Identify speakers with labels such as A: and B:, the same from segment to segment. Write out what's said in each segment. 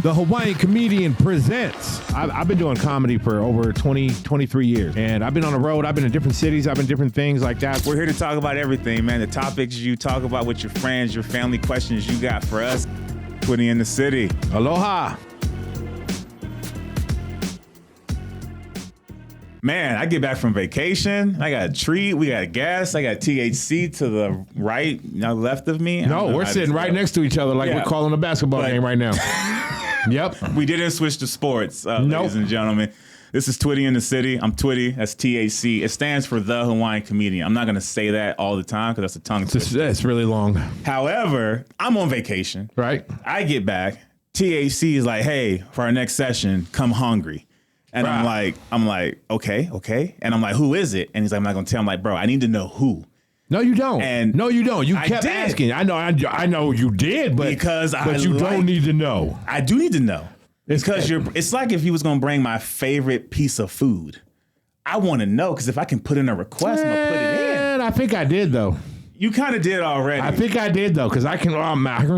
A: The Hawaiian Comedian presents. I've been doing comedy for over 23 years. And I've been on the road. I've been in different cities. I've been different things like that.
B: We're here to talk about everything, man. The topics you talk about with your friends, your family, questions you got for us. Twitty in the city.
A: Aloha.
B: Man, I get back from vacation. I got a treat. We got a guest. I got T.H.C to the right, left of me.
A: No, we're sitting right next to each other like we're calling a basketball game right now. Yep.
B: We didn't switch to sports, ladies and gentlemen. This is Twitty in the city. I'm Twitty. That's T.H.C. It stands for The Hawaiian Comedian. I'm not going to say that all the time because that's a tongue twister.
A: It's really long.
B: However, I'm on vacation.
A: Right.
B: I get back. T.H.C. is like, hey, for our next session, come hungry. And I'm like, okay. And I'm like, who is it? And he's like, I'm not gonna tell. I'm like, bro, I need to know who.
A: No, you don't.
B: No,
A: you don't. You kept asking. I know you did, but you don't need to know.
B: I do need to know. Because it's like if he was gonna bring my favorite piece of food. I want to know because if I can put in a request, I'm gonna put it in.
A: I think I did though.
B: You kind of did already.
A: I think I did though, because I can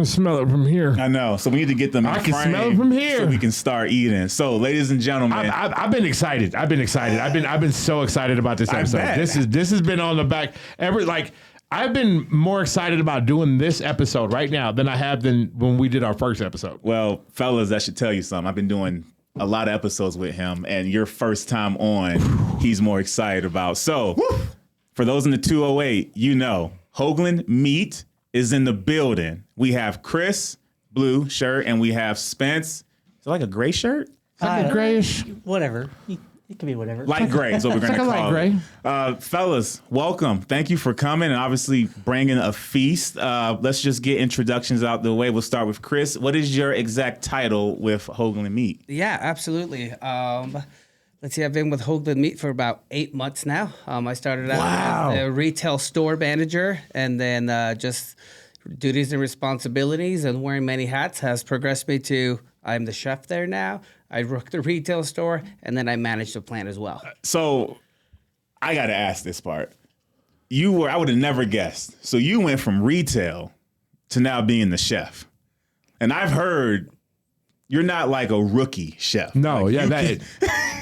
A: smell it from here.
B: I know. So we need to get them.
A: I can smell it from here,
B: so we can start eating. So, ladies and gentlemen,
A: I've been excited. I've been so excited about this episode. This has been on the back. I've been more excited about doing this episode right now than I have than when we did our first episode.
B: Well, fellas, that should tell you something. I've been doing a lot of episodes with him, and your first time on, he's more excited about. So, for those in the 208, Hoagland Meats is in the building. We have Chris, blue shirt, and we have Spence. Is it like a gray shirt?
A: Like a grayish.
C: Whatever. It can be whatever.
B: Light gray is what we're going to call it. Fellas, welcome. Thank you for coming and obviously bringing a feast. Let's just get introductions out the way. We'll start with Chris. What is your exact title with Hoagland Meats?
C: Yeah, absolutely. Let's see, I've been with Hoagland Meats for about 8 months now. I started out as a retail store manager, and then just duties and responsibilities and wearing many hats has progressed me to I'm the chef there now. I work the retail store, and then I manage the plant as well.
B: So I got to ask this part. I would have never guessed. So you went from retail to now being the chef. And I've heard you're not like a rookie chef.
A: No,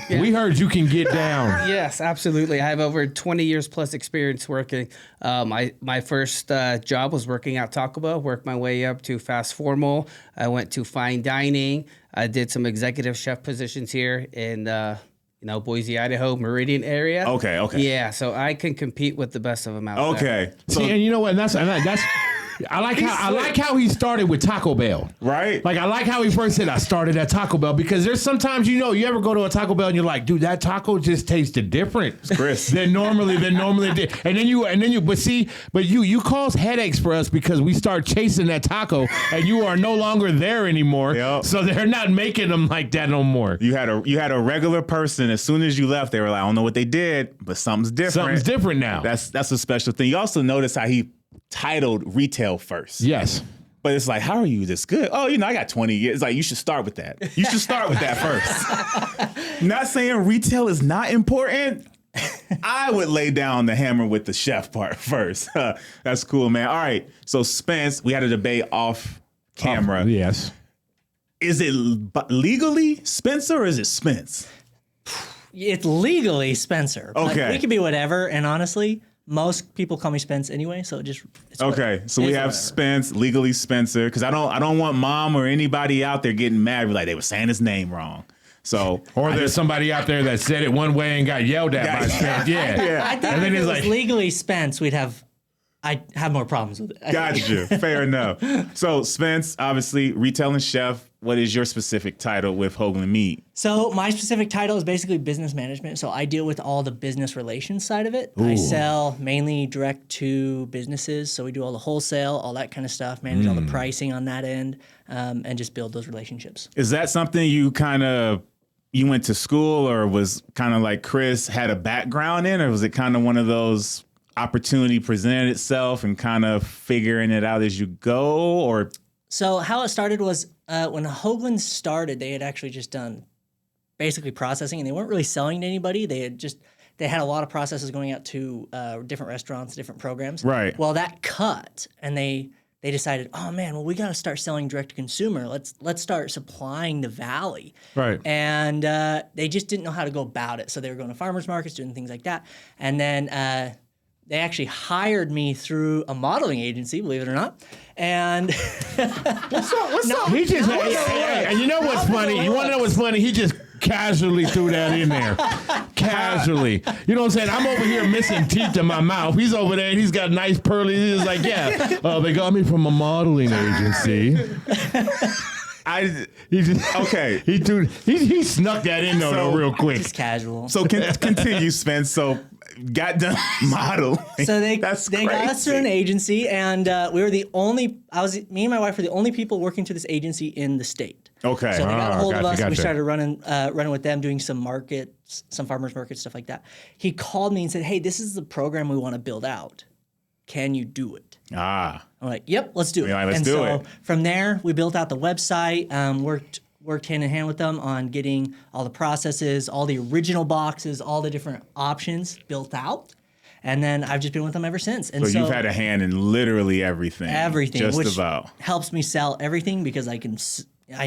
A: we heard you can get down.
C: Yes, absolutely. I have over 20 years plus experience working. My first job was working at Taco Bell, worked my way up to fast formal. I went to fine dining. I did some executive chef positions here in Boise, Idaho, Meridian area.
B: Okay.
C: Yeah, so I can compete with the best of them out there.
B: Okay.
A: See, and you know what? And that's I like how he started with Taco Bell.
B: Right.
A: Like, I like how he first said, I started at Taco Bell, because there's sometimes, you ever go to a Taco Bell and you're like, dude, that taco just tasted different than normally did. And then you cause headaches for us because we start chasing that taco and you are no longer there anymore.
B: Yep.
A: So they're not making them like that no more.
B: You had a regular person. As soon as you left, they were like, I don't know what they did, but something's different.
A: Something's different now.
B: That's a special thing. You also notice how he titled retail first.
A: Yes.
B: But it's like, how are you this good? Oh, I got 20 years. It's like, you should start with that. You should start with that first. Not saying retail is not important. I would lay down the hammer with the chef part first. That's cool, man. All right. So Spence, we had a debate off camera.
A: Yes.
B: Is it legally Spencer or is it Spence?
C: It's legally Spencer.
B: Okay.
C: We can be whatever, and honestly, most people call me Spence anyway, so it's
B: okay. So we have whatever. Spence, legally Spencer, because I don't want mom or anybody out there getting mad like they were saying his name wrong. So
A: there's somebody out there that said it one way and got yelled at by Spence. Yeah.
C: I think if it was legally Spence, I'd have more problems with it.
B: Gotcha. Fair enough. So Spence, obviously retail and chef. What is your specific title with Hoagland Meats?
D: So my specific title is basically business management. So I deal with all the business relations side of it.
B: Ooh.
D: I sell mainly direct to businesses. So we do all the wholesale, all that kind of stuff, manage all the pricing on that end, and just build those relationships.
B: Is that something you went to school, or was kind of like Chris had a background in, or was it kind of one of those opportunity presented itself and kind of figuring it out as you go? Or
D: so how it started was when Hoagland started, they had actually just done basically processing, and they weren't really selling to anybody. They had a lot of processes going out to different restaurants, different programs.
B: Right.
D: Well, that cut, and they they decided, oh man, well, we got to start selling direct to consumer. Let's start supplying the valley.
A: Right.
D: And they just didn't know how to go about it. So they were going to farmers markets, doing things like that. And then they actually hired me through a modeling agency, believe it or not. And
A: What's up? He just, and you know what's funny? You want to know what's funny? He just casually threw that in there. Casually. You know what I'm saying? I'm over here missing teeth in my mouth. He's over there and he's got nice pearly. He's like, yeah, they got me from a modeling agency. He snuck that in though real quick.
D: just casual.
B: So continue, Spence. So got done modeling.
D: So they got us through an agency, and we were the only. Me and my wife were the only people working to this agency in the state.
B: Okay.
D: So they got a hold of us. And we
A: gotcha.
D: started running with them, doing some markets, some farmers markets, stuff like that. He called me and said, "Hey, this is the program we want to build out. Can you do it?" I'm like, "Yep, let's do it."
B: Yeah, let's
D: and
B: do
D: so
B: it.
D: from there, we built out the website. Worked hand in hand with them on getting all the processes, all the original boxes, all the different options built out. And then I've just been with them ever since. And
B: So you've had a hand in literally everything.
D: everything,
B: Just
D: which
B: about.
D: helps me sell everything because I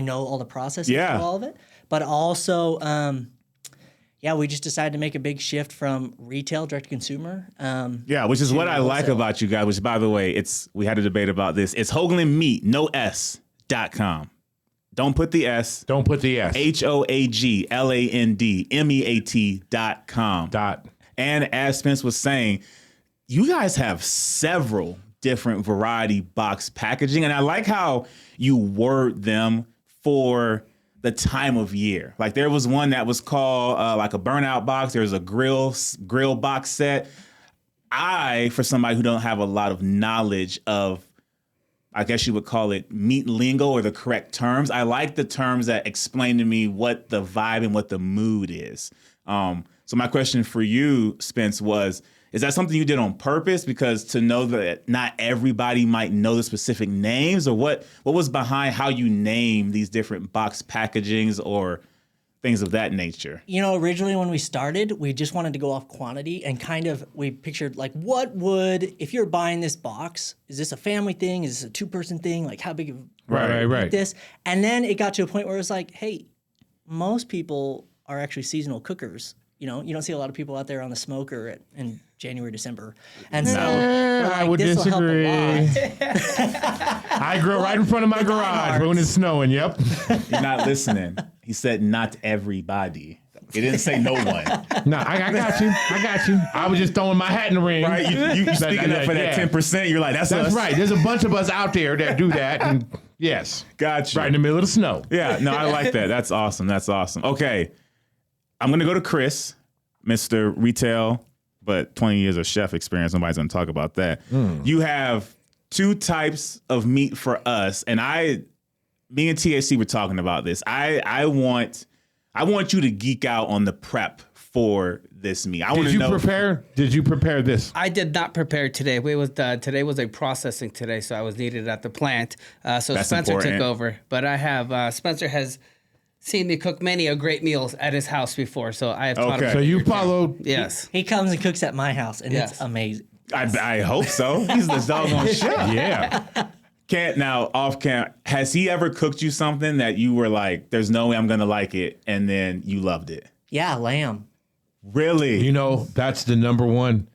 D: know all the processes
B: Yeah.
D: for all of it. But also, we just decided to make a big shift from retail direct to consumer.
B: Yeah, which is what I like
D: wholesale.
B: about you guys, which by the way, we had a debate about this. It's Hoagland Meat, no S.com. Don't put the S.
A: Don't put the S.
B: HOAGLANDMEAT.com. And as Spence was saying, you guys have several different variety box packaging. And I like how you word them for the time of year. Like there was one that was called like a burnout box. There's a grill box set. For somebody who don't have a lot of knowledge of, I guess you would call it meat lingo or the correct terms, I like the terms that explain to me what the vibe and what the mood is. So my question for you, Spence, is that something you did on purpose? Because to know that not everybody might know the specific names, or what was behind how you name these different box packagings or things of that nature?
D: You know, originally when we started, we just wanted to go off quantity and we pictured like, if you're buying this box, is this a family thing? Is this a 2-person thing? Like how big of
A: Right.
D: this? And then it got to a point where it was like, hey, most people are actually seasonal cookers. You know, you don't see a lot of people out there on the smoker in January, December. And so we're like,
A: I would
D: this will help
A: disagree.
D: a lot.
A: I grill right in front of my garage when it's snowing. Yep.
B: You're not listening. He said not everybody. He didn't say no one.
A: No, I got you. I was just throwing my hat in the ring.
B: Right? You speaking up for that 10%. You're like, that's us.
A: right. There's a bunch of us out there that do that. And yes.
B: Got you.
A: Right in the middle of the snow.
B: Yeah, no, I like that. That's awesome. Okay. I'm going to go to Chris, Mr. Retail, but 20 years of chef experience. Nobody's going to talk about that. You have 2 types of meat for us. And me and T.H.C. were talking about this. I want you to geek out on the prep for this meat.
A: Did you prepare this?
C: I did not prepare today. Today was a processing today, so I was needed at the plant. So
B: That's
C: Spencer
B: important.
C: took over. But I have Spencer has seen me cook many a great meals at his house before, so I have taught him.
A: So you followed.
C: Yes.
D: He comes and cooks at my house, and
C: Yes.
D: it's amazing.
B: I hope so. He's the doggone chef.
A: Yeah.
B: Off camp, has he ever cooked you something that you were like, there's no way I'm going to like it, and then you loved it?
D: Yeah, lamb.
B: Really?
A: You know, that's the number one.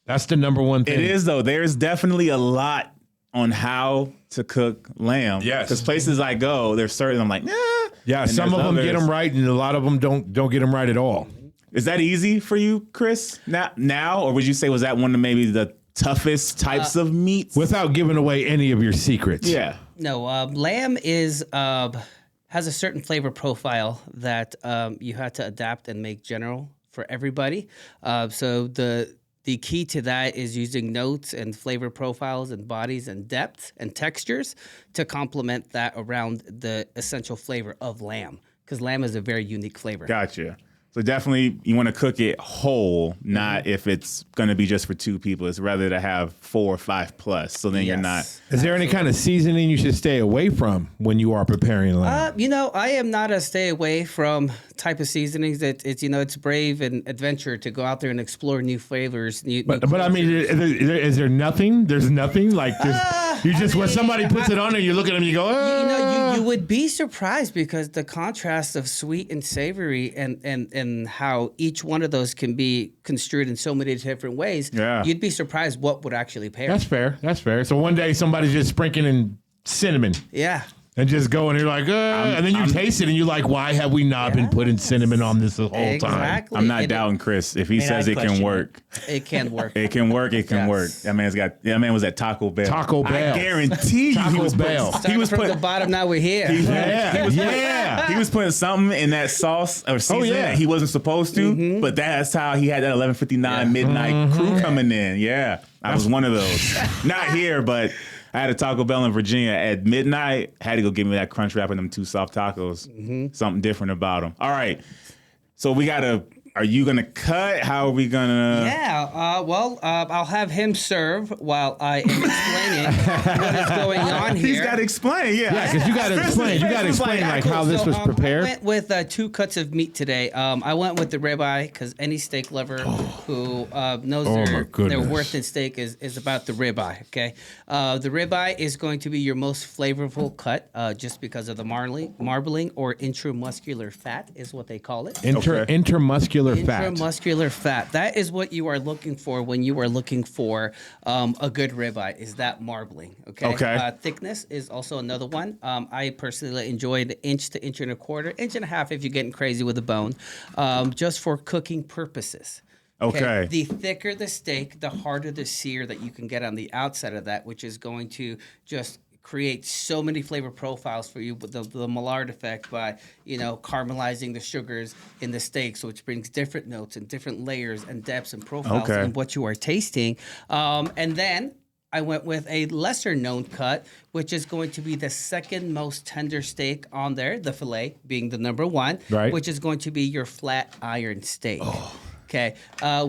A: That's the number one thing.
B: It is, though. There's definitely a lot on how to cook lamb.
A: Yes.
B: Because places I go, there's certain, I'm like, nah.
A: Yeah,
B: And
A: some
B: there's
A: of them get
B: others.
A: them right, and a lot of them don't get them right at all.
B: Is that easy for you, Chris? Now, or would you say was that one of maybe the toughest types of meats?
A: Without giving away any of your secrets.
B: Yeah.
C: No, lamb has a certain flavor profile that you have to adapt and make general for everybody. So the key to that is using notes and flavor profiles and bodies and depth and textures to complement that around the essential flavor of lamb, because lamb is a very unique flavor.
B: Gotcha. So definitely you want to cook it whole, not if it's going to be just for 2 people. It's rather to have 4 or 5 plus. So then you're not.
A: Is there any kind of seasoning you should stay away from when you are preparing lamb?
C: I am not a stay away from type of seasonings. It's brave and adventure to go out there and explore new flavors.
A: But I mean, is there nothing? There's nothing like this. You just when somebody puts it on and you look at them, you go,
C: You would be surprised because the contrast of sweet and savory and how each one of those can be construed in so many different ways.
B: Yeah.
C: You'd be surprised what would actually pair.
A: That's fair. That's fair. So one day somebody's just sprinkling in cinnamon.
C: Yeah.
A: And just go and you're like, and then you taste it and you're like, why have we not been putting cinnamon on this the whole time?
C: Exactly.
B: I'm not doubting Chris. If he says it can work,
C: It can work.
B: it can work. It can
C: Yes.
B: work. That man was at Taco Bell.
A: Taco Bell.
B: I guarantee you, he was
A: Bell.
B: putting, he was
C: from
B: putting
C: the bottom. Now we're here.
B: He was putting something in that sauce or seasoning that he wasn't supposed to, but that's how he had that 11:59 midnight crew coming in. Yeah, I was one of those. Not here, but I had a Taco Bell in Virginia at midnight. Had to go get me that crunch wrap and them 2 soft tacos. Something different about them. All right, so we gotta. Are you gonna cut? How are we gonna?
C: Yeah, I'll have him serve while I am explaining what is going on here.
B: He's got to explain,
A: Yeah, because you got to explain. You got to explain like how this was prepared.
C: I went with 2 cuts of meat today. I went with the ribeye because any steak lover who knows their worth in steak is about the ribeye. Okay, the ribeye is going to be your most flavorful cut just because of the marbling or intramuscular fat is what they call it.
A: Intermuscular fat.
C: Intramuscular fat. That is what you are looking for when you are looking for a good ribeye. Is that marbling? Okay. Thickness is also another one. I personally enjoy the 1 to 1.25 inch, 1.5 inch if you're getting crazy with the bone, just for cooking purposes.
B: Okay.
C: The thicker the steak, the harder the sear that you can get on the outside of that, which is going to just create so many flavor profiles for you with the Maillard effect by, caramelizing the sugars in the steaks, which brings different notes and different layers and depths and profiles in what you are tasting. And then I went with a lesser known cut, which is going to be the second most tender steak on there, the filet being the number 1, which is going to be your flat iron steak. Okay,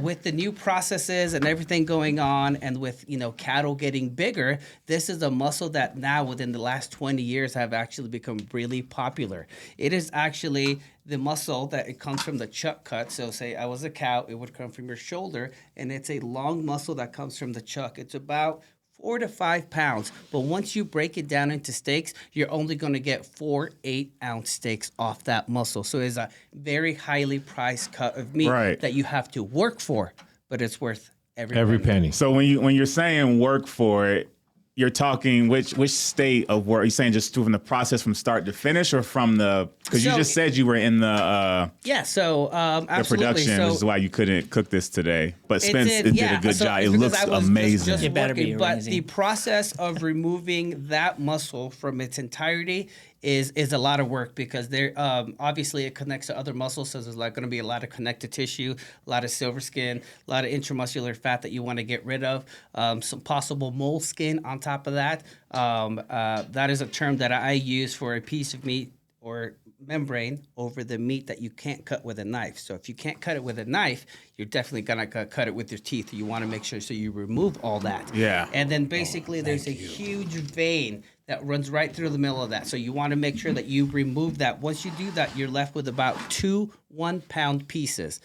C: with the new processes and everything going on, and with cattle getting bigger, this is a muscle that now within the last 20 years have actually become really popular. It is actually the muscle that it comes from the chuck cut. So say I was a cow, it would come from your shoulder, and it's a long muscle that comes from the chuck. It's about 4 to 5 pounds. But once you break it down into steaks, you're only going to get 4 8-ounce steaks off that muscle. So it's a very highly priced cut of meat that you have to work for, but it's worth every penny.
B: So when you're saying work for it, you're talking which state of work? Are you saying just from the process from start to finish, or from the, because you just said you were in the
C: absolutely.
B: The production, which is why you couldn't cook this today. But Spence did a good job. It looks amazing.
C: It better be but the process of removing that muscle from its entirety is a lot of work, because there obviously it connects to other muscles, so there's going to be a lot of connective tissue, a lot of silver skin, a lot of intramuscular fat that you want to get rid of, some possible mole skin on top of that. That is a term that I use for a piece of meat or membrane over the meat that you can't cut with a knife. So if you can't cut it with a knife, you're definitely gonna cut it with your teeth. You want to make sure so you remove all that.
B: Yeah.
C: And then basically there's a huge vein that runs right through the middle of that. So you want to make sure that you remove that. Once you do that, you're left with about 2 1-pound pieces.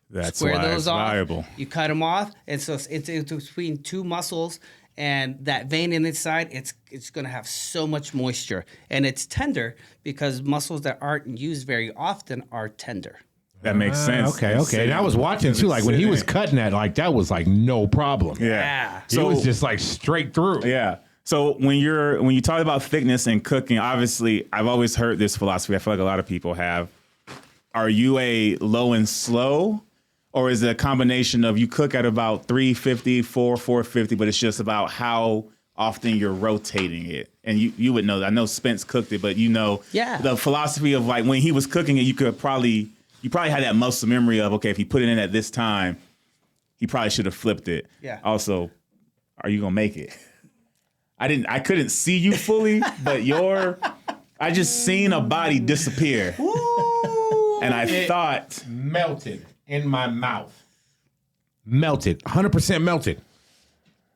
B: That's
C: Square
B: why
C: those
B: it's
C: off.
B: valuable.
C: You cut them off, and so it's between 2 muscles. And that vein in its side, it's going to have so much moisture. And it's tender because muscles that aren't used very often are tender.
B: That makes sense.
A: Okay. And I was watching too, like when he was cutting that, like that was like no problem.
B: Yeah.
A: So it was just like straight through.
B: Yeah. So when you talk about thickness and cooking, obviously I've always heard this philosophy. I feel like a lot of people have. Are you a low and slow? Or is it a combination of you cook at about 350, 450, but it's just about how often you're rotating it? And you would know that. I know Spence cooked it, but the philosophy of like when he was cooking it, you probably had that muscle memory of, okay, if he put it in at this time, he probably should have flipped it.
C: Yeah.
B: Also, are you gonna make it? I couldn't see you fully, but I just seen a body disappear. And I thought
A: melted in my mouth. Melted. 100% melted.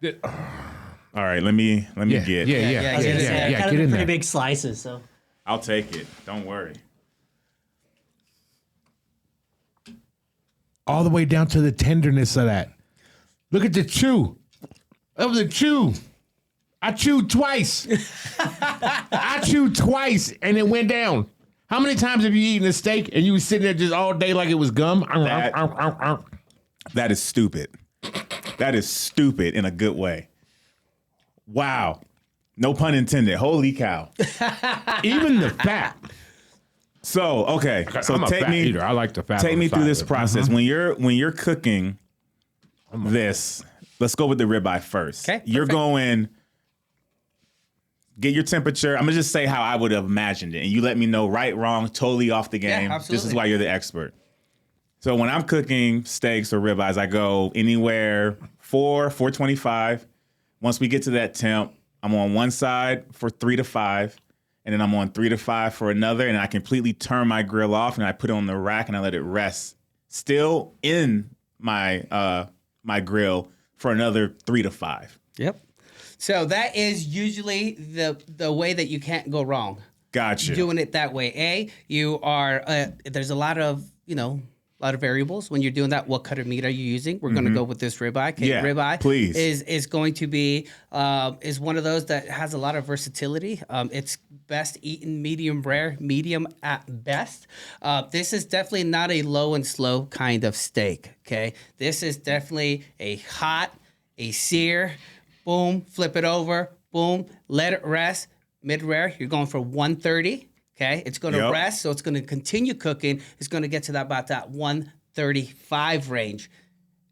B: All right, let me get.
A: Yeah.
D: Get
A: Get in
D: pretty
A: there.
D: big slices, so.
B: I'll take it. Don't worry.
A: All the way down to the tenderness of that. Look at the chew. Of the chew. I chewed twice. I chewed twice and it went down. How many times have you eaten a steak and you were sitting there just all day like it was gum?
B: That is stupid. That is stupid in a good way. Wow. No pun intended. Holy cow.
A: Even the fat.
B: So, okay. So
A: I'm a
B: take
A: fat
B: me
A: eater. I like the fat.
B: Take me through this process.
A: Mm-hmm.
B: When you're cooking this, let's go with the ribeye first.
C: Okay.
B: You're
C: Perfect.
B: going, get your temperature. I'm gonna just say how I would have imagined it. And you let me know right, wrong, totally off the game.
C: Yeah,
B: This is
C: absolutely.
B: why you're the expert. So when I'm cooking steaks or ribeyes, I go anywhere 425. Once we get to that temp, I'm on one side for 3 to 5, and then I'm on 3 to 5 for another, and I completely turn my grill off and I put it on the rack and I let it rest, still in my my grill for another 3 to 5.
C: Yep. So that is usually the way that you can't go wrong.
B: Gotcha.
C: Doing it that way. You are there's a lot of variables when you're doing that. What cut of meat are you using? We're going to go with this ribeye. Okay,
B: Yeah,
C: ribeye
B: please.
C: is going to be is one of those that has a lot of versatility. It's best eaten medium rare, medium at best. This is definitely not a low and slow kind of steak. Okay, this is definitely a hot, a sear. Boom, flip it over. Boom, let it rest. Mid rare, you're going for 130. Okay, it's going to rest, so it's going to continue cooking. It's going to get to about that 135 range,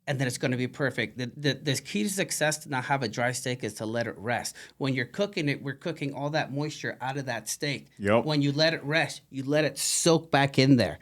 C: and then it's going to be perfect. The key to success to not have a dry steak is to let it rest. When you're cooking it, we're cooking all that moisture out of that steak.
B: Yep.
C: When you let it rest, you let it soak back in there.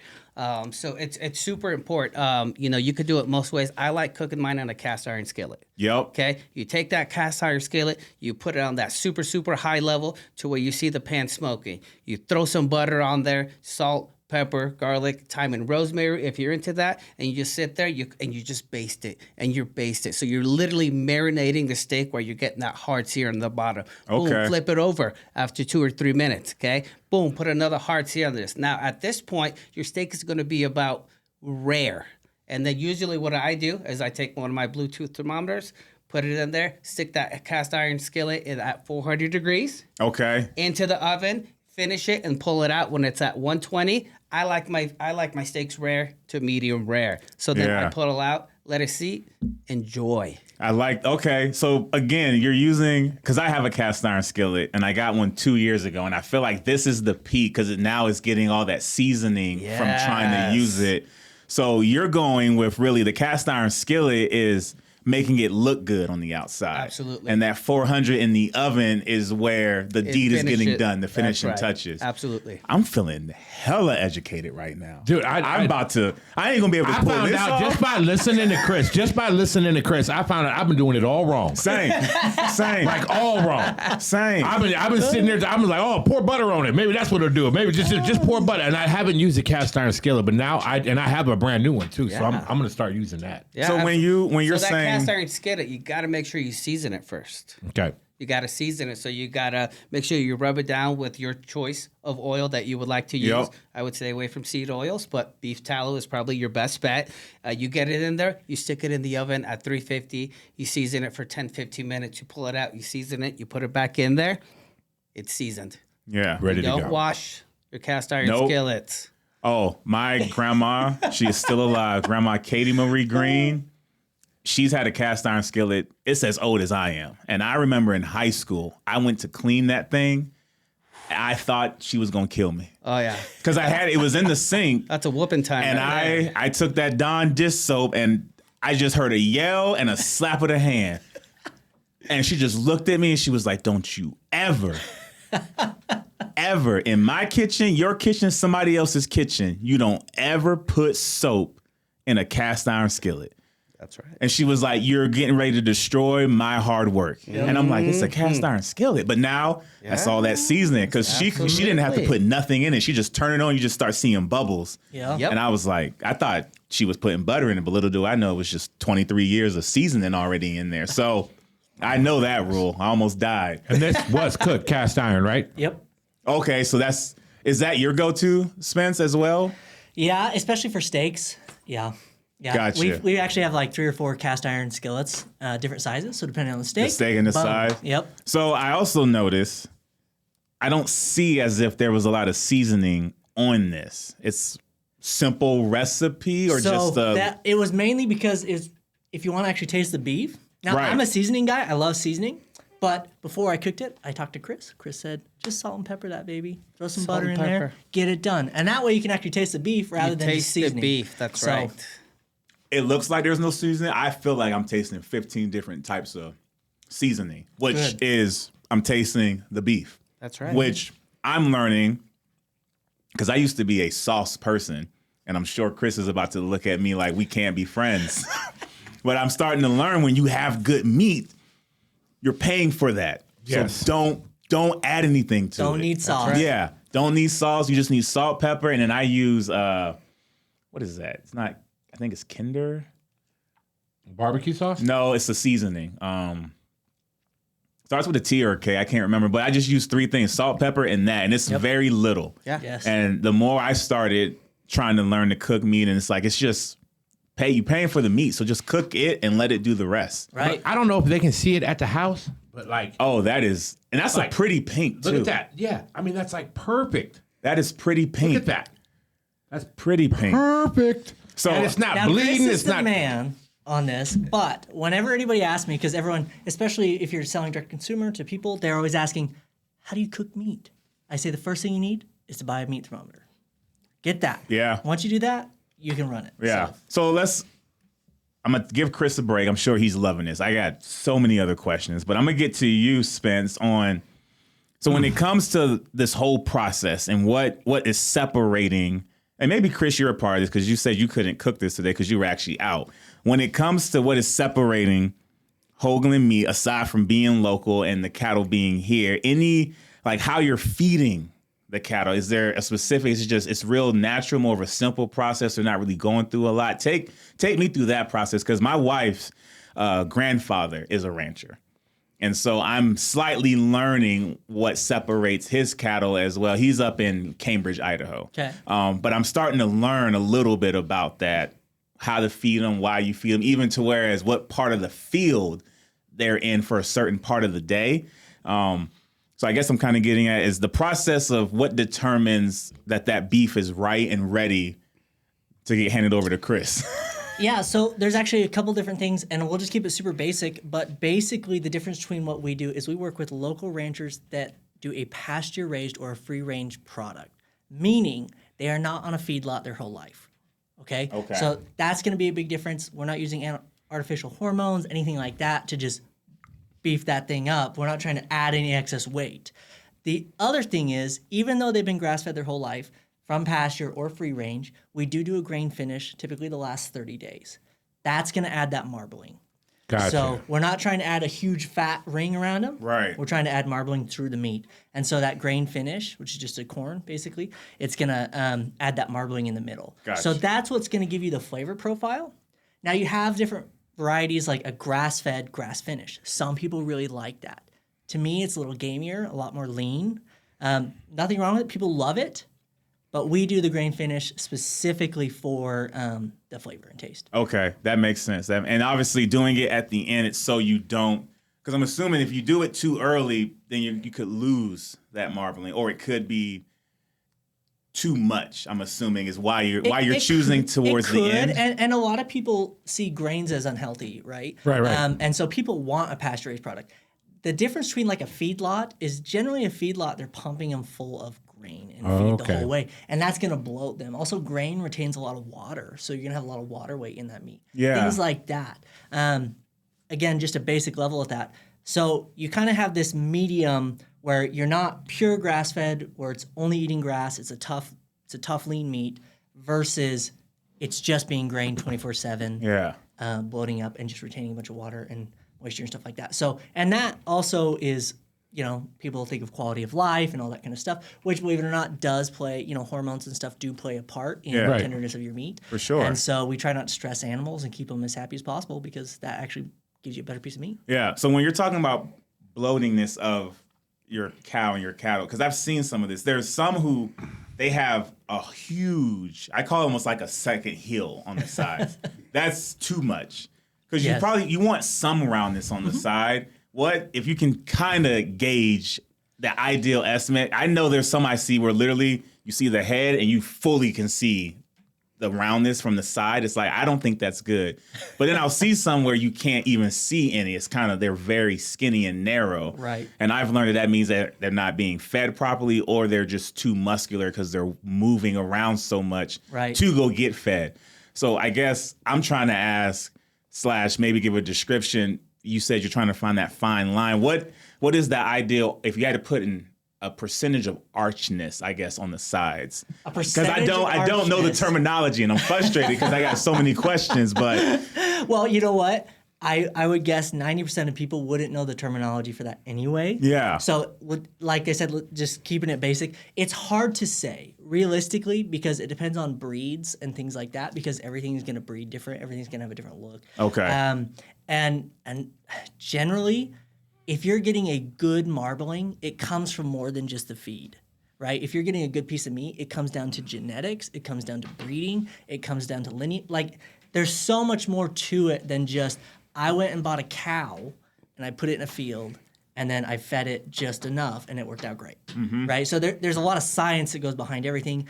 C: So it's super important. You could do it most ways. I like cooking mine on a cast iron skillet.
B: Yep.
C: Okay, you take that cast iron skillet, you put it on that super, super high level to where you see the pan smoking. You throw some butter on there, salt, pepper, garlic, thyme, and rosemary if you're into that, and you just sit there and you just baste it, and you baste it. So you're literally marinating the steak where you're getting that hard sear on the bottom.
B: Okay.
C: Boom, flip it over after 2 or 3 minutes, okay? Boom, put another hard sear on this. Now, at this point, your steak is going to be about rare. And then usually what I do is I take one of my Bluetooth thermometers, put it in there, stick that cast iron skillet at 400 degrees
B: Okay.
C: into the oven, finish it, and pull it out when it's at 120. I like my steaks rare to medium rare. So then I pull it out, let it seat, enjoy.
B: Okay. So again, you're using, because I have a cast iron skillet and I got one 2 years ago, and I feel like this is the peak because now it's getting all that seasoning from trying to use it. So you're going with really the cast iron skillet is making it look good on the outside.
C: Absolutely.
B: And that 400 in the oven is where the deed is getting done, the finishing
C: That's right.
B: touches.
C: Absolutely.
B: I'm feeling hella educated right now.
A: Dude,
B: I ain't gonna be able to
A: I
B: pull
A: found
B: this
A: out
B: off.
A: just by listening to Chris. I found out I've been doing it all wrong.
B: Same.
A: Like all wrong.
B: Same.
A: I've been sitting there. I'm like, oh, pour butter on it. Maybe that's what it'll do. Maybe just pour butter. And I haven't used a cast iron skillet, but now I have a brand new one too. So I'm gonna start using that.
C: Yeah,
B: So when you're
C: that
B: saying
C: cast iron skillet, you got to make sure you season it first.
A: Okay.
C: You got to season it, so you got to make sure you rub it down with your choice of oil that you would like to use.
B: Yep.
C: I would stay away from seed oils, but beef tallow is probably your best bet. You get it in there, you stick it in the oven at 350, you season it for 10, 15 minutes, you pull it out, you season it, you put it back in there, it's seasoned.
B: yeah,
A: Ready to
C: Don't
A: go.
C: wash your cast iron
B: Nope.
C: skillets.
B: Oh, my grandma, she is still alive. Grandma Katie Marie Green. She's had a cast iron skillet. It's as old as I am. And I remember in high school, I went to clean that thing. I thought she was going to kill me.
C: Oh, yeah.
B: Because it was in the sink.
C: That's a whooping time.
B: And
C: right there.
B: I took that Dawn dish soap and I just heard a yell and a slap of the hand. And she just looked at me and she was like, don't you ever in my kitchen, your kitchen, somebody else's kitchen, you don't ever put soap in a cast iron skillet.
C: That's right.
B: And she was like, you're getting ready to destroy my hard work. And I'm like, it's a cast iron skillet. But now that's all that seasoning because she didn't have to put nothing in it. She just turned it on. You just start seeing bubbles.
D: Yeah.
C: Yep.
B: And I was like, I thought she was putting butter in it, but little do I know it was just 23 years of seasoning already in there. So I know that rule. I almost died.
A: And this was cooked cast iron, right?
D: Yep.
B: Okay, so is that your go-to, Spence, as well?
D: Yeah, especially for steaks. Yeah. Yeah,
B: Gotcha.
D: we actually have like 3 or 4 cast iron skillets, different sizes. So depending on the steak.
B: The steak and the
D: boom.
B: size.
D: Yep.
B: So I also noticed, I don't see as if there was a lot of seasoning on this. It's simple recipe or just a...
D: that it was mainly because if you want to actually taste the beef. Now,
B: Right.
D: I'm a seasoning guy. I love seasoning. But before I cooked it, I talked to Chris. Chris said, just salt and pepper that baby. Throw some
C: Salt
D: butter
C: and
D: in there.
C: pepper.
D: Get it done. And that way you can actually taste the beef rather than just
C: Taste the
D: seasoning.
C: beef. That's
D: So,
C: right.
B: It looks like there's no seasoning. I feel like I'm tasting 15 different types of seasoning, which
D: Good.
B: is I'm tasting the beef.
C: That's right.
B: Which I'm learning because I used to be a sauce person, and I'm sure Chris is about to look at me like we can't be friends. But I'm starting to learn when you have good meat, you're paying for that.
A: Yes.
B: So don't add anything to it.
D: Don't need sauce.
C: right.
B: Yeah, don't need sauce. You just need salt, pepper, and then I use what is that? It's not. I think it's Kinder.
A: Barbecue sauce?
B: No, it's a seasoning. Starts with a T or a K. I can't remember, but I just use 3 things: salt, pepper, and that, and it's very little.
C: Yeah.
D: Yes.
B: And the more I started trying to learn to cook meat, and it's like it's just paying for the meat, so just cook it and let it do the rest.
D: Right.
A: I don't know if they can see it at the house, but like,
B: Oh, that's
A: Like,
B: a pretty pink too.
A: look at that. Yeah. I mean, that's like perfect.
B: That is pretty pink.
A: Look at that.
B: That's pretty pink.
A: Perfect.
B: So-
A: and it's not
D: Now,
A: bleeding.
D: Chris is
A: It's
D: the
A: not.
D: man on this, but whenever anybody asks me, because everyone, especially if you're selling direct consumer to people, they're always asking, how do you cook meat? I say the first thing you need is to buy a meat thermometer. Get that.
B: Yeah.
D: Once you do that, you can run it.
B: Yeah.
D: So,
B: So I'm gonna give Chris a break. I'm sure he's loving this. I got so many other questions, but I'm gonna get to you, Spence, on. So when it comes to this whole process and what is separating, and maybe Chris, you're a part of this because you said you couldn't cook this today because you were actually out. When it comes to what is separating Hoagland Meat, aside from being local and the cattle being here, any like how you're feeding the cattle, is there a specific? Is it just it's real natural, more of a simple process? They're not really going through a lot. Take me through that process because my wife's grandfather is a rancher. And so I'm slightly learning what separates his cattle as well. He's up in Cambridge, Idaho.
D: Okay.
B: But I'm starting to learn a little bit about that, how to feed them, why you feed them, even to whereas what part of the field they're in for a certain part of the day. So I guess I'm kind of getting at is the process of what determines that beef is right and ready to get handed over to Chris.
D: yeah, so there's actually a couple different things, and we'll just keep it super basic. But basically, the difference between what we do is we work with local ranchers that do a pasture-raised or a free-range product, meaning they are not on a feedlot their whole life. Okay?
B: Okay.
D: So that's going to be a big difference. We're not using artificial hormones, anything like that, to just beef that thing up. We're not trying to add any excess weight. The other thing is, even though they've been grass-fed their whole life, from pasture or free range, we do a grain finish, typically the last 30 days. That's going to add that marbling.
A: Gotcha.
D: So we're not trying to add a huge fat ring around them.
B: Right.
D: We're trying to add marbling through the meat. And so that grain finish, which is just a corn, basically, it's going to add that marbling in the middle.
B: Gotcha.
D: So that's what's going to give you the flavor profile. Now you have different varieties like a grass-fed, grass finish. Some people really like that. To me, it's a little gamier, a lot more lean. Nothing wrong with it. People love it. But we do the grain finish specifically for the flavor and taste.
B: Okay, that makes sense. And obviously doing it at the end, it's so you don't, because I'm assuming if you do it too early, then you could lose that marbling, or it could be too much. I'm assuming is why you're choosing towards the end.
D: And a lot of people see grains as unhealthy, right?
A: Right.
D: And so people want a pasture-raised product. The difference between like a feedlot is generally a feedlot, they're pumping them full of grain and feed the whole way. And that's going to bloat them. Also, grain retains a lot of water. So you're going to have a lot of water weight in that meat.
B: Yeah.
D: Things like that. Again, just a basic level of that. So you kind of have this medium where you're not pure grass-fed, where it's only eating grass. It's a tough lean meat versus it's just being grain 24/7.
B: Yeah.
D: Bloating up and just retaining a bunch of water and moisture and stuff like that. So, and that also is, people think of quality of life and all that kind of stuff, which, believe it or not, does play, hormones and stuff do play a part in the tenderness of your meat.
B: For sure.
D: And so we try not to stress animals and keep them as happy as possible because that actually gives you a better piece of meat.
B: Yeah. So when you're talking about bloatingness of your cow and your cattle, because I've seen some of this, there's some who they have a huge, I call it almost like a second heel on the sides. That's too much. Because you want some roundness on the side. What if you can kind of gauge the ideal estimate? I know there's some I see where literally you see the head and you fully can see the roundness from the side. It's like, I don't think that's good. But then I'll see some where you can't even see any. It's kind of, they're very skinny and narrow.
D: Right.
B: And I've learned that means that they're not being fed properly or they're just too muscular because they're moving around so much to go get fed. So I guess I'm trying to ask / maybe give a description. You said you're trying to find that fine line. What is the ideal, if you had to put in a percentage of archness, I guess, on the sides? Because I don't know the terminology, and I'm frustrated because I got so many questions. But
D: well, you know what? I would guess 90% of people wouldn't know the terminology for that anyway.
B: Yeah.
D: So, like I said, just keeping it basic, it's hard to say realistically because it depends on breeds and things like that. Because everything's going to breed different, everything's going to have a different look.
B: Okay.
D: And generally, if you're getting a good marbling, it comes from more than just the feed, right? If you're getting a good piece of meat, it comes down to genetics, it comes down to breeding, it comes down to lineage. Like, there's so much more to it than just, I went and bought a cow and I put it in a field and then I fed it just enough and it worked out great, right? So there's a lot of science that goes behind everything,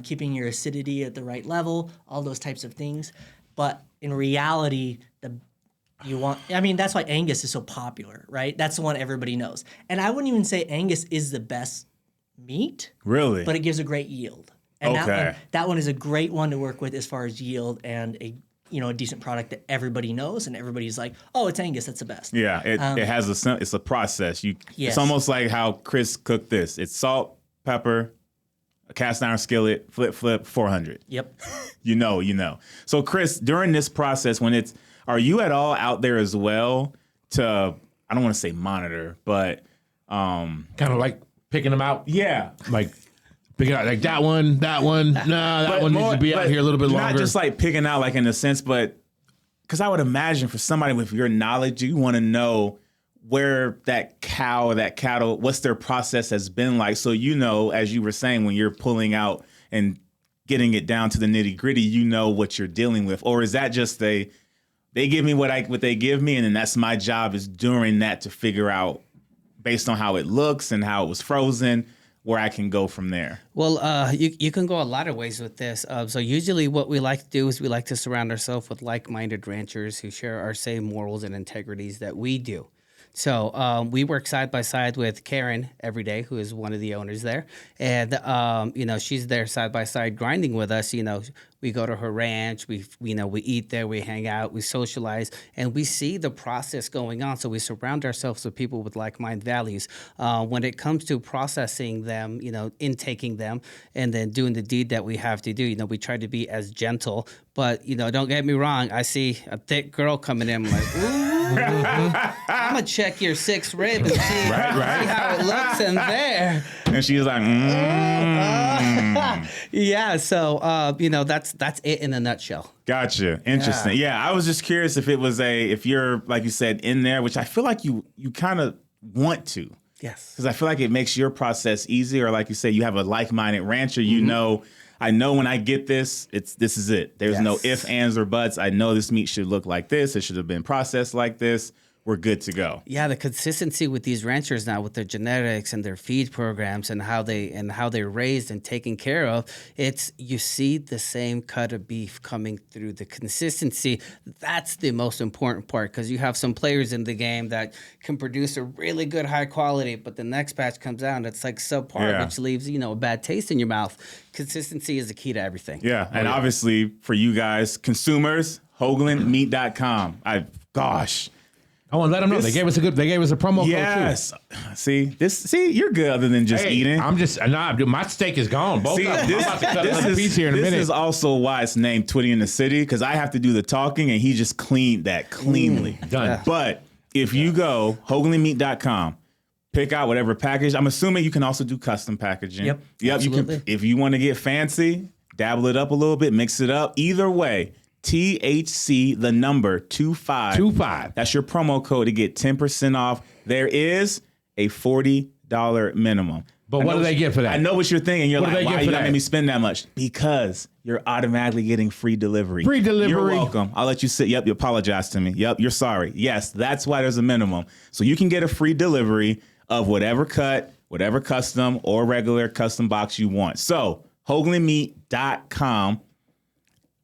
D: keeping your acidity at the right level, all those types of things. But in reality, that's why Angus is so popular, right? That's the one everybody knows. And I wouldn't even say Angus is the best meat.
B: Really?
D: But it gives a great yield. And that one is a great one to work with as far as yield and a decent product that everybody knows and everybody's like, oh, it's Angus, that's the best.
B: Yeah, it has it's a process. It's almost like how Chris cooked this. It's salt, pepper, a cast iron skillet, flip, 400.
D: Yep.
B: You know. So Chris, during this process, are you at all out there as well to, I don't want to say monitor, but
A: kind of like picking them out?
B: Yeah.
A: Like picking out like that one. That one needs to be out here a little bit longer.
B: Not just like picking out like in a sense, but because I would imagine for somebody with your knowledge, you want to know where that cow or that cattle, what's their process has been like. So, as you were saying, when you're pulling out and getting it down to the nitty gritty, you know what you're dealing with. Or is that just they give me what they give me, and then that's my job is during that to figure out based on how it looks and how it was frozen, where I can go from there?
C: Well, you can go a lot of ways with this. So usually what we like to do is we like to surround ourselves with like-minded ranchers who share our same morals and integrities that we do. So we work side by side with Karen every day, who is one of the owners there. And, she's there side by side grinding with us. We go to her ranch, we eat there, we hang out, we socialize, and we see the process going on. So we surround ourselves with people with like-minded values. When it comes to processing them, intaking them, and then doing the deed that we have to do, we try to be as gentle. But, don't get me wrong, I see a thick girl coming in, I'm like, ooh. I'm gonna check your 6 rib and see how it looks in there.
B: And she's like,
C: yeah. So that's it in a nutshell.
B: Gotcha. Interesting. Yeah, I was just curious if you're like you said in there, which I feel like you kind of want to.
C: Yes.
B: Because I feel like it makes your process easier. Like you say, you have a like-minded rancher. I know when I get this is it. There's no ifs, ands, or buts. I know this meat should look like this. It should have been processed like this. We're good to go.
C: Yeah, the consistency with these ranchers now, with their genetics and their feed programs and how they're raised and taken care of, you see the same cut of beef coming through. The consistency, that's the most important part, because you have some players in the game that can produce a really good high quality, but the next batch comes out and it's like subpar, which leaves a bad taste in your mouth. Consistency is the key to everything.
B: Yeah, and obviously for you guys, consumers, HoaglandMeat.com.
A: I want to let them know they gave us a promo code too.
B: See, you're good other than just eating.
A: I'm just my steak is gone. Both of them. I'm about to cut another piece here in a minute.
B: This is also why it's named Twitty in the City, because I have to do the talking and he just cleaned that cleanly.
A: Done. Yeah.
B: But if you go HoaglandMeat.com, pick out whatever package. I'm assuming you can also do custom packaging.
D: Yep.
C: Absolutely.
B: You can, if you want to get fancy, dabble it up a little bit, mix it up. Either way, THC, the number 25. That's your promo code to get 10% off. There is a $40 minimum.
A: But what do they get for that?
B: I know what you're thinking. You're
A: What do
B: like,
A: they
B: why
A: get
B: you
A: for
B: letting
A: that?
B: me spend that much? Because you're automatically getting free delivery.
A: Free delivery.
B: You're welcome. I'll let you sit. Yep, you apologize to me. Yep, you're sorry. Yes, that's why there's a minimum. So you can get a free delivery of whatever cut, whatever custom or regular custom box you want. So HoaglandMeat.com.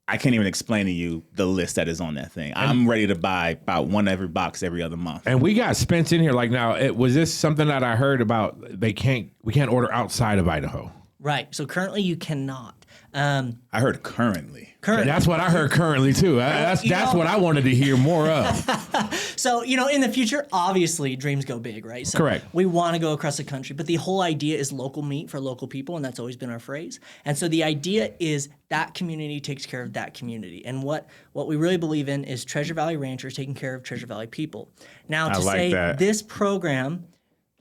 B: I can't even explain to you the list that is on that thing. I'm ready to buy about one every box every other month.
A: And we got Spence in here. Like now, was this something that I heard about? We can't order outside of Idaho.
D: Right. So currently you cannot.
B: I heard currently.
A: That's what I heard currently too. That's what I wanted to hear more of.
D: So, in the future, obviously dreams go big, right? So
A: Correct.
D: We want to go across the country, but the whole idea is local meat for local people, and that's always been our phrase. And so the idea is that community takes care of that community. And what we really believe in is Treasure Valley ranchers taking care of Treasure Valley people. Now, to
B: like
D: say
B: that.
D: this program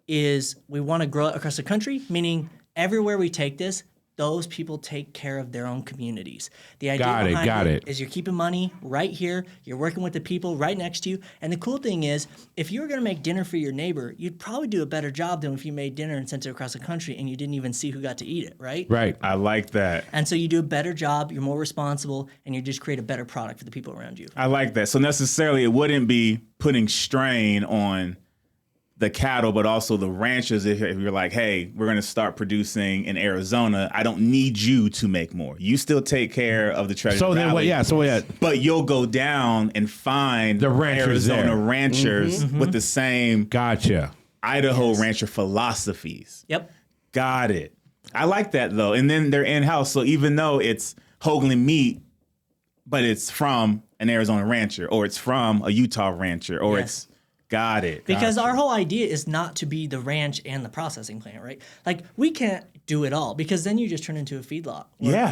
D: is we want to grow it across the country, meaning everywhere we take this, those people take care of their own communities. The idea behind it is you're keeping money right here. You're working with the people right next to you. And the cool thing is, if you were going to make dinner for your neighbor, you'd probably do a better job than if you made dinner and sent it across the country and you didn't even see who got to eat it, right?
A: Right.
B: I like that.
D: And so you do a better job, you're more responsible, and you just create a better product for the people around you.
B: I like that. So necessarily it wouldn't be putting strain on the cattle, but also the ranchers. If you're like, hey, we're going to start producing in Arizona, I don't need you to make more. You still take care of the Treasure Valley.
A: So then what? Yeah. So yeah.
B: But you'll go down and find
A: The ranchers
B: Arizona
A: there.
B: ranchers with the same
A: Gotcha.
B: Idaho rancher philosophies.
D: Yep.
B: Got it. I like that though. And then they're in-house. So even though it's Hoagland Meat, but it's from an Arizona rancher, or it's from a Utah rancher, or
D: Yes.
B: it's got it.
D: Because our whole idea is not to be the ranch and the processing plant, right? Like, we can't do it all because then you just turn into a feedlot.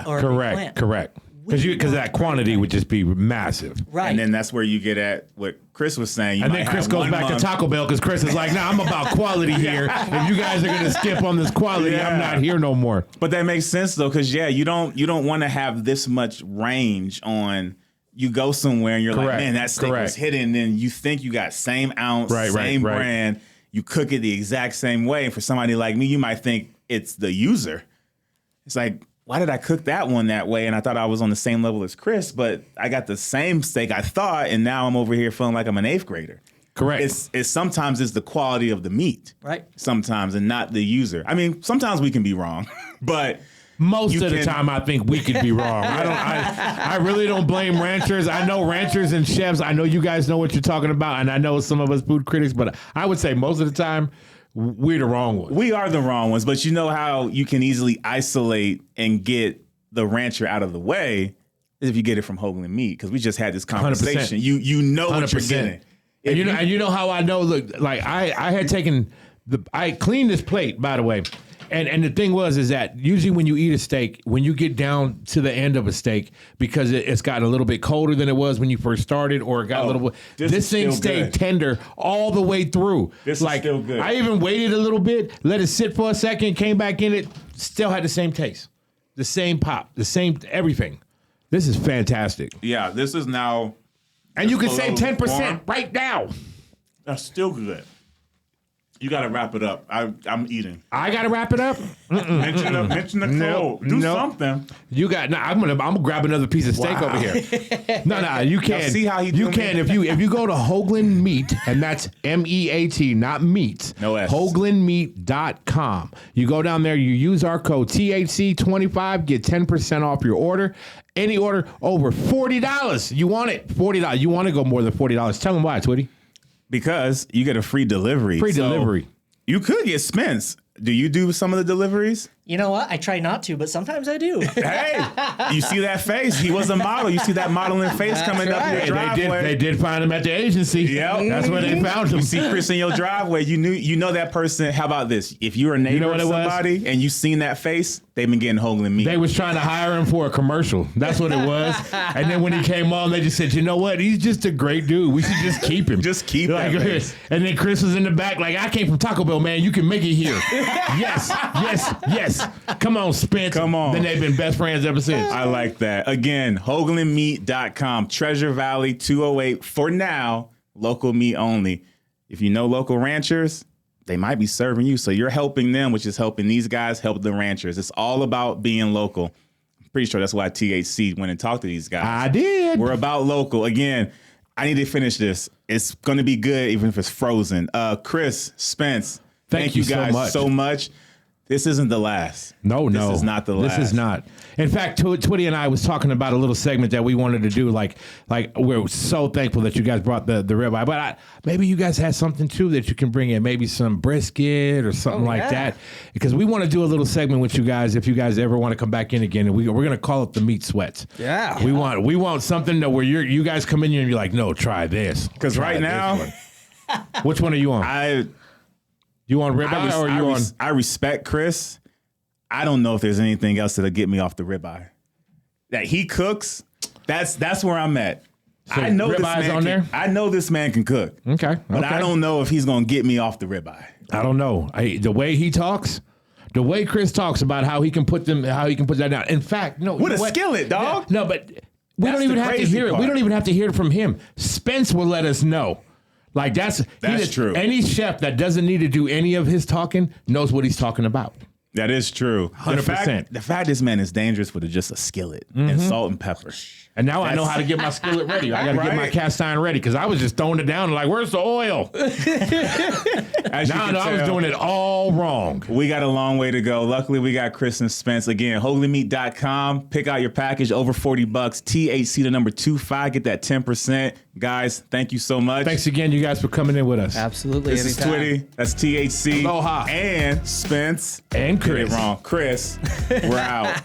D: Or a plant.
A: Correct. Because that quantity would just be massive.
D: Right.
B: And then that's where you get at what Chris was saying. You
A: And
B: might
A: then Chris
B: have
A: goes
B: one
A: back
B: month-
A: to Taco Bell because Chris is like, nah, I'm about quality here. If you guys are going to skip on this quality, I'm not here no more.
B: But that makes sense though, because you don't want to have this much range on. You go somewhere and you're like, man, that steak was hidden. And then you think you got same ounce, same brand. You cook it the exact same way. And for somebody like me, you might think it's the user. It's like, why did I cook that one that way? And I thought I was on the same level as Chris, but I got the same steak I thought, and now I'm over here feeling like I'm an 8th grader.
A: Correct.
B: It's sometimes it's the quality of the meat.
D: Right.
B: Sometimes, and not the user. I mean, sometimes we can be wrong, but
A: Most of the time, I think we could be wrong. I really don't blame ranchers. I know ranchers and chefs. I know you guys know what you're talking about, and I know some of us food critics, but I would say most of the time, we're the wrong ones.
B: We are the wrong ones, but you know how you can easily isolate and get the rancher out of the way is if you get it from Hoagland Meat, because we just had this conversation.
A: 100%.
B: You know what you're
A: 100%.
B: getting.
A: And you know how I know. Look, like I had taken I cleaned this plate, by the way. And the thing is that usually when you eat a steak, when you get down to the end of a steak, because it's gotten a little bit colder than it was when you first started, or it got a little bit, this thing stayed tender all the way through.
B: This is still good.
A: I even waited a little bit, let it sit for a second, came back in it, still had the same taste, the same pop, the same everything. This is fantastic.
B: Yeah, this is now.
A: And you can save 10%
B: warm.
A: right now.
B: That's still good. You got to wrap it up. I'm eating.
A: I got to wrap it up?
B: Mention the code. Do something.
A: You got. I'm gonna grab another piece of steak over here. No, you can.
B: See how he
A: you
B: do
A: can
B: me?
A: if you go to Hoagland Meat, and that's MEAT, not meat.
B: No S.
A: HoaglandMeat.com. You go down there. You use our code THC25. Get 10% off your order. Any order over $40. You want it? $40. You want to go more than $40? Tell them why, Twitty.
B: Because you get a free delivery.
A: Delivery.
B: You could get Spence. Do you do some of the deliveries?
D: You know what? I try not to, but sometimes I do.
B: Hey, you see that face? He was a model. You see that modeling face coming up your driveway.
A: They did find him at the agency.
B: Yep.
A: That's where they found him.
B: You see Chris in your driveway. You know that person. How about this? If you're a neighbor
A: what
B: of
A: it was?
B: somebody and you seen that face, they've been getting Hoagland Meat.
A: They was trying to hire him for a commercial. That's what it was. And then when he came on, they just said, you know what? He's just a great dude. We should just keep him.
B: Just keep that face.
A: And then Chris was in the back like, I came from Taco Bell, man. You can make it here. Yes. Come on, Spence.
B: Come on.
A: Then they've been best friends ever since.
B: I like that. Again, HoaglandMeat.com. Treasure Valley 208. For now, local meat only. If you know local ranchers, they might be serving you. So you're helping them, which is helping these guys help the ranchers. It's all about being local. I'm pretty sure that's why THC went and talked to these guys.
A: I did.
B: We're about local. Again, I need to finish this. It's going to be good even if it's frozen. Chris, Spence, thank you guys so much. This isn't the last.
A: No.
B: This is not the last.
A: This is not. In fact, Twitty and I was talking about a little segment that we wanted to do. Like we're so thankful that you guys brought the ribeye. But maybe you guys had something, too, that you can bring in. Maybe some brisket or something like that. Because we want to do a little segment with you guys if you guys ever want to come back in again. And we're going to call it the Meat Sweats.
C: Yeah.
A: We want something that where you guys come in here and you're like, no, try this.
B: Because right now.
A: Which one are you on? You on ribeye or you on?
B: I respect Chris. I don't know if there's anything else that'll get me off the ribeye. That he cooks, that's where I'm at.
A: So
B: I know this
A: ribeye's
B: man
A: on there?
B: I know this man can cook.
A: Okay.
B: But I don't know if he's gonna get me off the ribeye.
A: I don't know. The way he talks, the way Chris talks about how he can put that down. In fact, no.
B: What a skillet, dog.
A: No, but we don't even have to hear it. We don't even have to hear it from him. Spence will let us know. Like that's
B: true.
A: Any chef that doesn't need to do any of his talking knows what he's talking about.
B: That is true.
A: 100%.
B: The fact this man is dangerous with just a skillet and salt and pepper.
A: And now I know how to get my skillet ready. I got to get my cast iron ready because I was just throwing it down like, where's the oil? I was doing it all wrong.
B: We got a long way to go. Luckily, we got Chris and Spence. Again, HoaglandMeat.com. Pick out your package, over $40. THC, the number 25. Get that 10%. Guys, thank you so much.
A: Thanks again, you guys, for coming in with us.
C: Absolutely.
B: This is Twitty. That's THC.
A: Aloha.
B: And Spence.
A: And Chris.
B: Get it wrong. Chris, we're out.